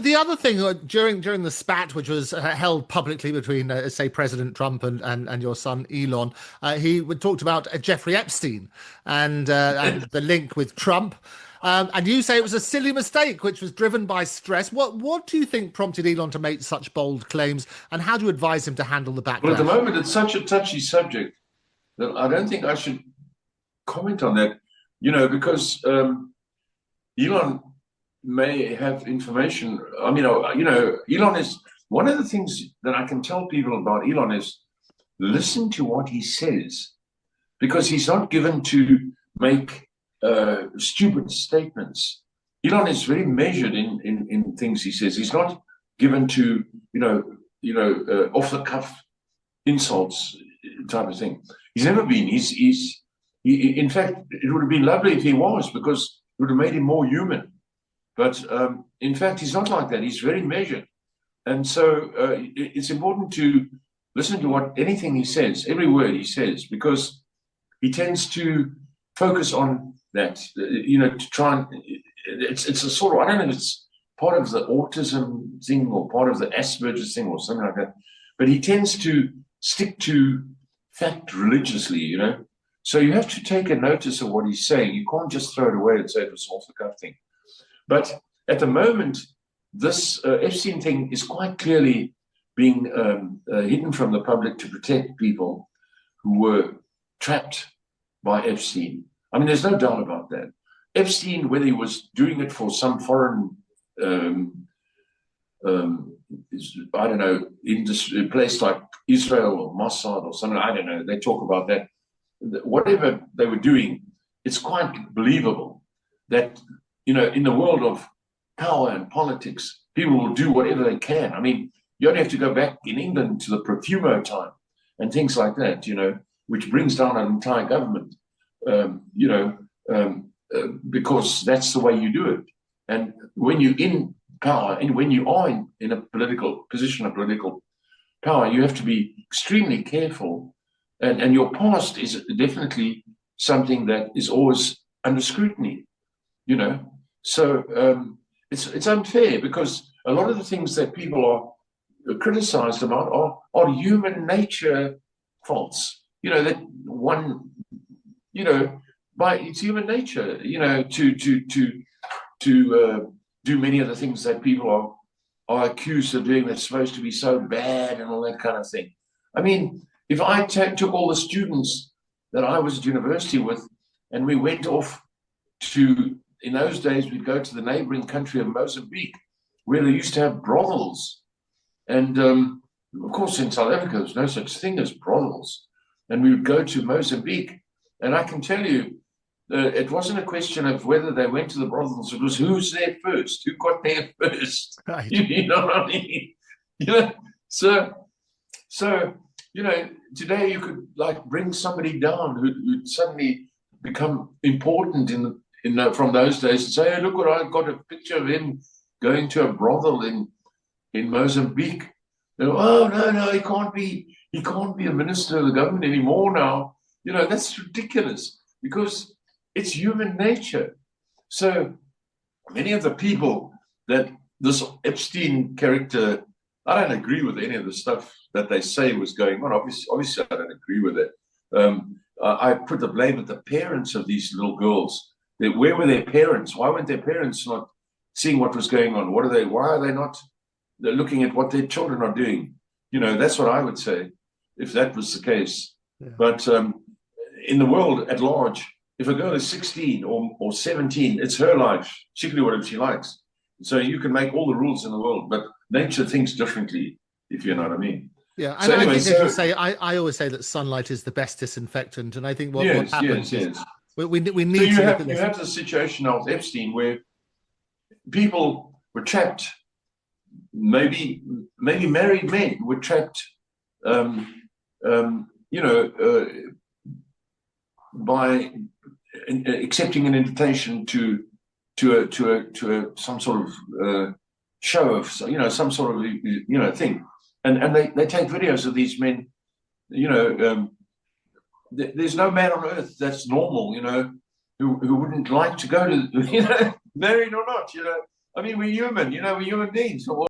The other thing during the spat, which was held publicly between, say, President Trump and your son Elon, he talked about Jeffrey Epstein and the link with Trump. And you say it was a silly mistake, which was driven by stress. What do you think prompted Elon to make such bold claims, and how do you advise him to handle the Well, at the backlash? moment, it's such a touchy subject that I don't think I should comment on that, because Elon may have information. I mean, Elon is one of the things that I can tell people about Elon is listen to what he says because he's not given to make stupid statements. Elon is very measured in things he says. He's not given to, off the cuff insults type of thing. He's never been. In fact, it would have been lovely if he was because it would have made him more human. But in fact, he's not like that. He's very measured. And so it's important to listen to anything he says, every word he says, because he tends to focus on that, to try and, it's a sort of, I don't know if it's part of the autism thing or part of the Asperger's thing or something like that, but he tends to stick to fact religiously. So you have to take a notice of what he's saying. You can't just throw it away and say it was off the cuff thing. But at the moment, this Epstein thing is quite clearly being hidden from the public to protect people who were trapped by Epstein. I mean, there's no doubt about that. Epstein, whether he was doing it for some foreign, I don't know, industry, a place like Israel or Mossad or something, I don't know, they talk about that. Whatever they were doing, it's quite believable that, in the world of power and politics, people will do whatever they can. I mean, you only have to go back in England to the Profumo time and things like that, which brings down an entire government, because that's the way you do it. And when you're in power and when you are in a political position of political power, you have to be extremely careful. And your past is definitely something that is always under scrutiny, So it's unfair because a lot of the things that people are criticized about are human nature faults. That one, by it's human nature, to do many of the things that people are accused of doing that's supposed to be so bad and all that kind of thing. I mean, if I took all the students that I was at university with and we went off to, in those days, we'd go to the neighboring country of Mozambique, where they used to have brothels. And of course, in South Africa, there's no such thing as brothels. And we would go to Mozambique. And I can tell you, it wasn't a question of whether they went to the brothels, it was who's there first, who got there first. Right. You know what I mean? So today you could bring somebody down who'd suddenly become important from those days and say, hey, look what I got a picture of him going to a brothel in Mozambique. Oh no, he can't be a minister of the government anymore now. That's ridiculous because it's human nature. So many of the people that this Epstein character, I don't agree with any of the stuff that they say was going on. Obviously I don't agree with it. I put the blame at the parents of these little girls. Where were their parents? Why weren't their parents not seeing what was going on? Why are they not looking at what their children are doing? That's what I would say if that was the case. Yeah. But in the world at large, if a girl is 16 or 17, it's her life. She can do whatever she likes. So you can make all the rules in the world, but nature thinks differently, if you know what I mean. Yeah, and So I anyway, think, as you say, I always say that sunlight is the best disinfectant, and I think what happens is yes. we So need to look at you this. have the situation of Epstein where people were trapped. Maybe married men were trapped, by accepting an invitation to some sort of show of some sort of thing, and they take videos of these men. There's no man on earth that's normal, who wouldn't like to go to, married or not, I mean, we're human, we're human beings. So